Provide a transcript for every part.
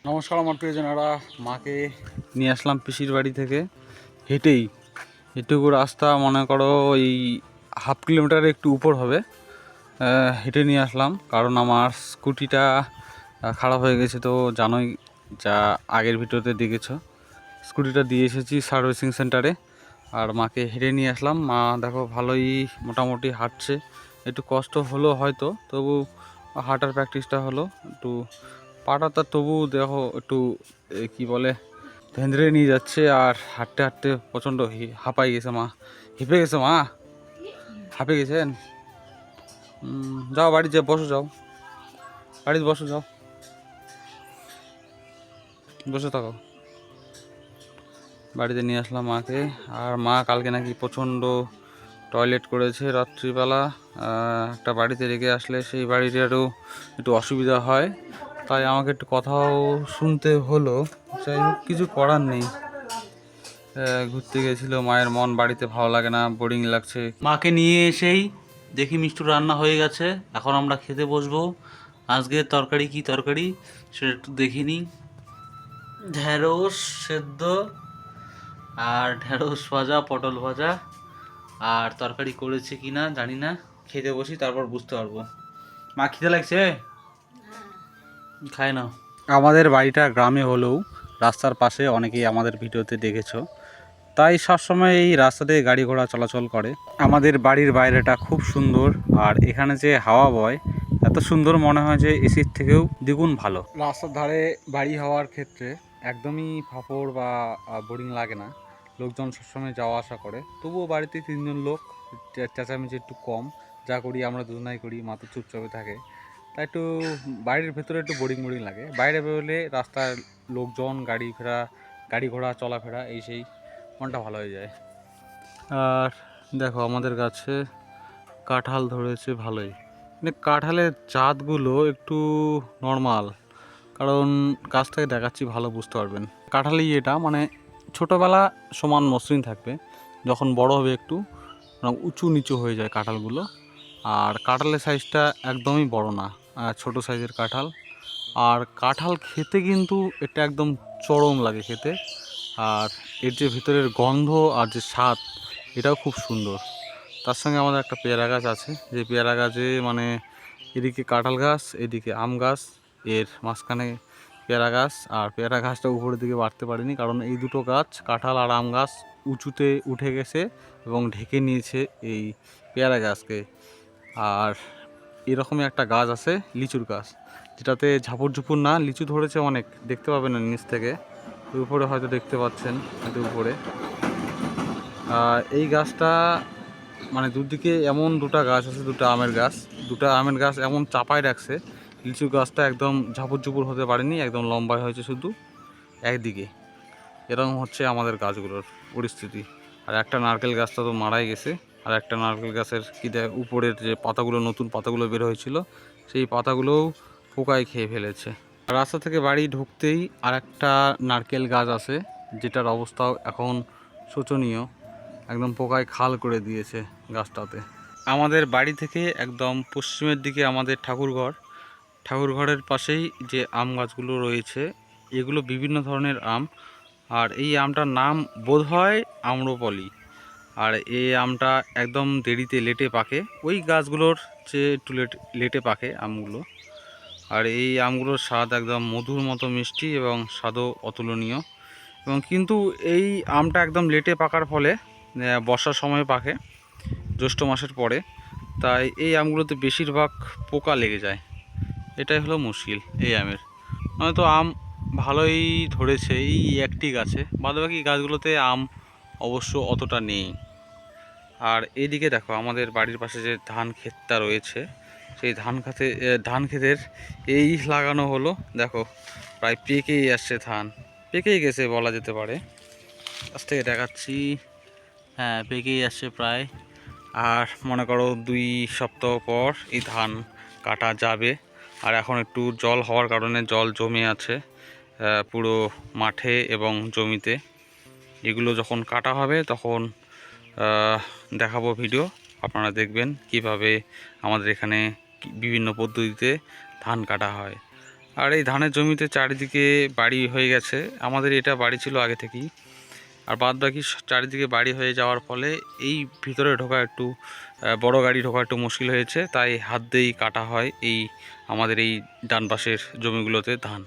নমস্কার আমার প্রিয়জনেরা, মাকে নিয়ে আসলাম পিসির বাড়ি থেকে হেঁটেই। এটুকু রাস্তা মনে করো ওই হাফ কিলোমিটারের একটু উপর হবে। হেঁটে নিয়ে আসলাম কারণ আমার স্কুটিটা খারাপ হয়ে গেছে, তো জানোই, যা আগের ভিডিওতে দেখেছো। স্কুটিটা দিয়ে এসেছি সার্ভিসিং সেন্টারে, আর মাকে হেঁটে নিয়ে আসলাম। মা দেখো ভালোই মোটামুটি হাঁটছে, একটু কষ্ট হলো হয়তো, তবু হাঁটার প্র্যাকটিসটা হলো একটু। পাটা তবু দেখো একটু কি বলে ধেন্দ্রে নিয়ে যাচ্ছে, আর হাঁটতে হাঁটতে প্রচণ্ড হাঁপাই গেছে মা, হেঁপে গেছে মা, হাঁপে গেছেন। যাও বাড়ি যে বসো, যাও বাড়িতে বসো, যাও বসে থাকো। বাড়িতে নিয়ে আসলাম মাকে। আর মা কালকে নাকি প্রচণ্ড টয়লেট করেছে রাত্রিবেলা। একটা বাড়িতে রেখে আসলে সেই বাড়িটারও একটু অসুবিধা হয়, তাই আমাকে একটু কথাও শুনতে হলো। যাই হোক, কিছু করার নেই। ঘুরতে গেছিল, মায়ের মন বাড়িতে ভালো লাগে না, বোরিং লাগছে। মাকে নিয়ে এসেই দেখি মিষ্টির রান্না হয়ে গেছে। এখন আমরা খেতে বসবো। আজকের তরকারি কি তরকারি সেটা একটু দেখিনি। ঢেঁড়স সেদ্ধ আর ঢেঁড়স ভাজা, পটল ভাজা, আর তরকারি করেছে কি না জানি না। খেতে বসি, তারপর বুঝতে পারবো। মা খিদে লাগছে, খায় না। আমাদের বাড়িটা গ্রামে হলেও রাস্তার পাশে, অনেকেই আমাদের ভিডিওতে দেখেছো, তাই সবসময় এই রাস্তা দিয়ে গাড়ি ঘোড়া চলাচল করে। আমাদের বাড়ির বাইরেটা খুব সুন্দর, আর এখানে যে হাওয়া বয় এত সুন্দর, মনে হয় যে এসির থেকেও দ্বিগুণ ভালো। রাস্তার ধারে বাড়ি হওয়ার ক্ষেত্রে একদমই ফাঁপড় বা বোরিং লাগে না। লোকজন সবসময় যাওয়া আসা করে, তবুও বাড়িতে তিনজন লোক, চেঁচামেচি একটু কম। যা করি আমরা দুজনাই করি, মা তো চুপচাপে থাকে, তাই একটু বাড়ির ভেতরে একটু বোরিং বোরিং লাগে। বাইরে বেরোলে রাস্তার লোকজন, গাড়ি ঘোড়া চলাফেরা, এই সেই, মনটা ভালো হয়ে যায়। আর দেখো আমাদের গাছে কাঁঠাল ধরেছে ভালোই, মানে কাঁঠালের জাতগুলো একটু নর্মাল, কারণ গাছ থেকে দেখাচ্ছি ভালো বুঝতে পারবেন। কাঁঠালই এটা, মানে ছোটোবেলা সমান মসৃণ থাকবে, যখন বড় হবে একটু উঁচু নিচু হয়ে যায় কাঁঠালগুলো। আর কাঁঠালের সাইজটা একদমই বড় না, ছোট সাইজের কাঁঠাল। আর কাঁঠাল খেতে কিন্তু এটা একদম চরম লাগে খেতে। আর এর যে ভিতরের গন্ধ আর যে স্বাদ, এটাও খুব সুন্দর। তার সঙ্গে আমাদের একটা পেয়ারা গাছ আছে, যে পেয়ারা গাছে মানে এদিকে কাঁঠাল গাছ, এদিকে আম গাছ, এর মাঝখানে পেয়ারা গাছ। আর পেয়ারা গাছটা উপরের দিকে বাড়তে পারেনি, কারণ এই দুটো গাছ, কাঁঠাল আর আম গাছ, উঁচুতে উঠে গেছে এবং ঢেকে নিয়েছে এই পেয়ারা গাছকে। আর এরকমই একটা গাছ আছে, লিচুর গাছ, যেটাতে ঝাপড় ঝুপুর না, লিচু ধরেছে অনেক, দেখতে পাবেন না নিচ থেকে, উপরে হয়তো দেখতে পাচ্ছেন, হয়তো উপরে। এই গাছটা মানে দুদিকে এমন দুটো গাছ আছে, দুটো আমের গাছ এমন চাপায় রাখছে, লিচু গাছটা একদম ঝাপড় ঝুপুর হতে পারেনি, একদম লম্বায় হয়েছে শুধু একদিকে। এরকম হচ্ছে আমাদের গাছগুলোর পরিস্থিতি। আর একটা নারকেল গাছটা তো মারাই গেছে, আর একটা নারকেল গাছের কি দেখ উপরের যে পাতাগুলো, নতুন পাতাগুলো বের হয়েছিল, সেই পাতাগুলোও পোকায় খেয়ে ফেলেছে। রাস্তা থেকে বাড়ি ঢুকতেই আর একটা নারকেল গাছ আছে, যেটার অবস্থাও এখন শোচনীয়, একদম পোকায় খাল করে দিয়েছে গাছটাতে। আমাদের বাড়ি থেকে একদম পশ্চিমের দিকে আমাদের ঠাকুরঘরের পাশেই যে আম গাছগুলো রয়েছে, এগুলো বিভিন্ন ধরনের আম। আর এই আমটার নাম বোধহয় আম্রপলি। আর এই আমটা একদম দেরিতে লেটে পাকে, ওই গাছগুলোর চেয়ে একটু লেটে পাকে আমগুলো। আর এই আমগুলোর স্বাদ একদম মধুর মতো মিষ্টি এবং স্বাদও অতুলনীয়। এবং কিন্তু এই আমটা একদম লেটে পাকার ফলে বর্ষার সময় পাকে, জ্যৈষ্ঠ মাসের পরে, তাই এই আমগুলোতে বেশিরভাগ পোকা লেগে যায়। এটাই হলো মুশকিল এই আমের। নয়তো আম ভালোই ধরেছে এই একটি গাছে, বাদবাকি গাছগুলোতে আম অবশ্য অতটা নেই। আর এইদিকে দেখো আমাদের বাড়ির পাশে যে ধান ক্ষেতটা রয়েছে, সেই ধান ক্ষেতের এই লাগানো হলো, দেখো প্রায় পেকেই আসছে ধান, পেকেই গেছে বলা যেতে পারে। কাছ থেকে দেখাচ্ছি, হ্যাঁ পেকেই আসছে প্রায়। আর মনে করো 2 সপ্তাহ পর এই ধান কাটা যাবে। আর এখন একটু জল হওয়ার কারণে জল জমে আছে পুরো মাঠে এবং জমিতে। এগুলো যখন কাটা হবে তখন দেখাবো ভিডিও, আপনারা দেখবেন কিভাবে আমাদের এখানে বিভিন্ন পদ্ধতিতে ধান কাটা হয়। আর এই ধানের জমিতে চারিদিকে বাড়ি হয়ে গেছে, আমাদের এটা বাড়ি ছিল আগে থেকেই। আর বাদ বাকি চারিদিকে বাড়ি হয়ে যাওয়ার ফলে এই ভিতরে ঢোকা একটু বড় গাড়ি ঢোকা একটু মুশকিল হয়েছে, তাই হাত দিয়েই কাটা হয় এই আমাদের এই ডান পাশের জমিগুলোতে ধান।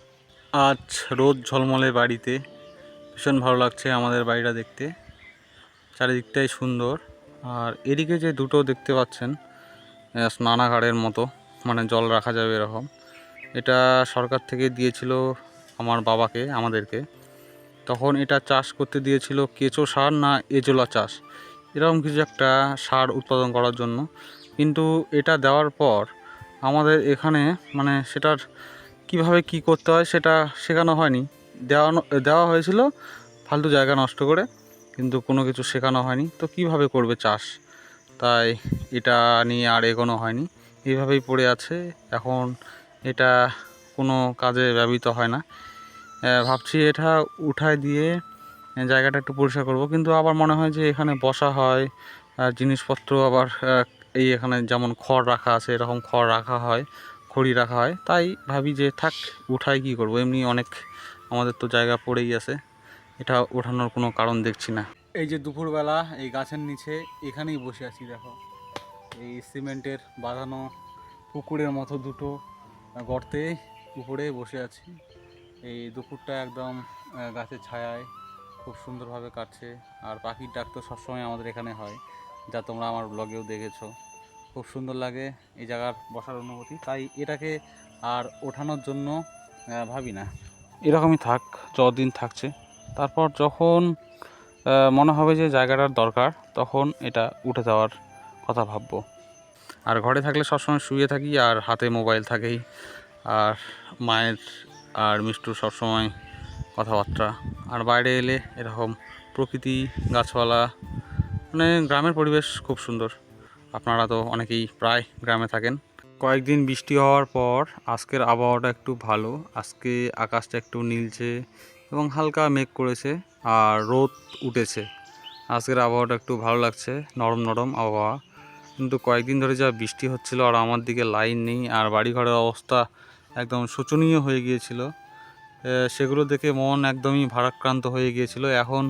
আজ রোদ ঝলমলে বাড়িতে ভীষণ ভালো লাগছে আমাদের বাড়িটা দেখতে, চারিদিকটাই সুন্দর। আর এদিকে যে দুটো দেখতে পাচ্ছেন স্নানাগারের মতো, মানে জল রাখা যাবে এরকম, এটা সরকার থেকে দিয়েছিল আমার বাবাকে, আমাদেরকে। তখন এটা চাষ করতে দিয়েছিল কেঁচো সার না এজোলা চাষ, এরকম কিছু একটা সার উৎপাদন করার জন্য। কিন্তু এটা দেওয়ার পর আমাদের এখানে মানে সেটার কিভাবে কি করতে হয় সেটা শেখানো হয়নি। দেওয়া হয়েছিল ফালতু জায়গা নষ্ট করে, কিন্তু কোনো কিছু শেখানো হয়নি। তো কিভাবে করবে চাষ, তাই এটা নিয়ে আর এগোনো হয়নি, এইভাবেই পড়ে আছে এখন। এটা কোনো কাজে ব্যবহৃত হয় না। ভাবছি এটা উঠায় দিয়ে জায়গাটা একটু পরিষ্কার করব, কিন্তু আবার মনে হয় যে এখানে বসা হয় জিনিসপত্র, আবার এই এখানে যেমন খড় রাখা আছে এরকম খড় রাখা হয়, খড়ি রাখা হয়, তাই ভাবি যে থাক, উঠাই কি করব, এমনি অনেক আমাদের তো জায়গা পড়েই আছে, এটা ওঠানোর কোনো কারণ দেখছি না। এই যে দুপুরবেলা এই গাছের নিচে এখানেই বসে আছি, দেখো এই সিমেন্টের বাঁধানো পুকুরের মতো দুটো গর্তে উপরে বসে আছি। এই দুপুরটা একদম গাছের ছায়ায় খুব সুন্দরভাবে কাটছে। আর পাখির ডাক তো সবসময় আমাদের এখানে হয়, যা তোমরা আমার ব্লগেও দেখেছো। খুব সুন্দর লাগে এই জায়গার বসার অনুভূতি, তাই এটাকে আর ওঠানোর জন্য ভাবি না, এরকমই থাক যতদিন থাকছে। তারপর যখন মনে হবে যে জায়গাটার দরকার, তখন এটা উঠে যাওয়ার কথা ভাববো। আর ঘরে থাকলে সবসময় শুয়ে থাকি আর হাতে মোবাইল থাকেই, আর মায়ের আর মিষ্টুর সবসময় কথাবার্তা। আর বাইরে এলে এরকম প্রকৃতি, গাছপালা, মানে গ্রামের পরিবেশ খুব সুন্দর। আপনারা তো অনেকেই প্রায় গ্রামে থাকেন। কয়েকদিন বৃষ্টি হওয়ার পর আজকের আবহাওয়াটা একটু ভালো, আজকে আকাশটা একটু নীলছে এবং হালকা মেঘ করেছে আর রোদ উঠেছে। আজকের আবহাওয়াটা একটু ভালো লাগছে, নরম নরম আবহাওয়া। কিন্তু কয়েকদিন ধরে যা বৃষ্টি হচ্ছিল আর আমার দিকে লাইন নেই, আর বাড়িঘরের অবস্থা একদম শোচনীয় হয়ে গিয়েছিল, সেগুলো দেখে মন একদমই ভারাক্রান্ত হয়ে গিয়েছিল। এখন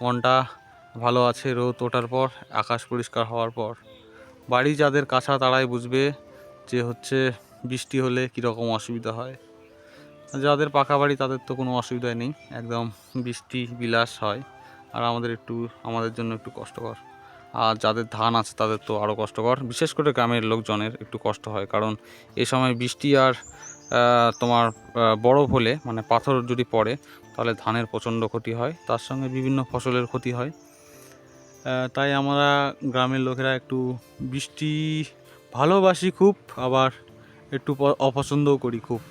মনটা ভালো আছে রোদ ওঠার পর, আকাশ পরিষ্কার হওয়ার পর। বাড়ি যাদের কাছা তারাই বুঝবে যে হচ্ছে বৃষ্টি হলে কীরকম অসুবিধা হয়। যাদের পাকা বাড়ি তাদের তো কোনো অসুবিধাই নেই, একদম বৃষ্টি বিলাস হয়। আর আমাদের জন্য একটু কষ্টকর। আর যাদের ধান আছে তাদের তো আরও কষ্টকর, বিশেষ করে গ্রামের লোকজনের একটু কষ্ট হয়, কারণ এই সময় বৃষ্টি আর তোমার বরফ হলে, মানে পাথর যদি পড়ে, তাহলে ধানের প্রচণ্ড ক্ষতি হয়, তার সঙ্গে বিভিন্ন ফসলের ক্ষতি হয়। তাই আমরা গ্রামের লোকেরা একটু বৃষ্টি ভালোবাসি খুব, আবার একটু অপছন্দও করি খুব।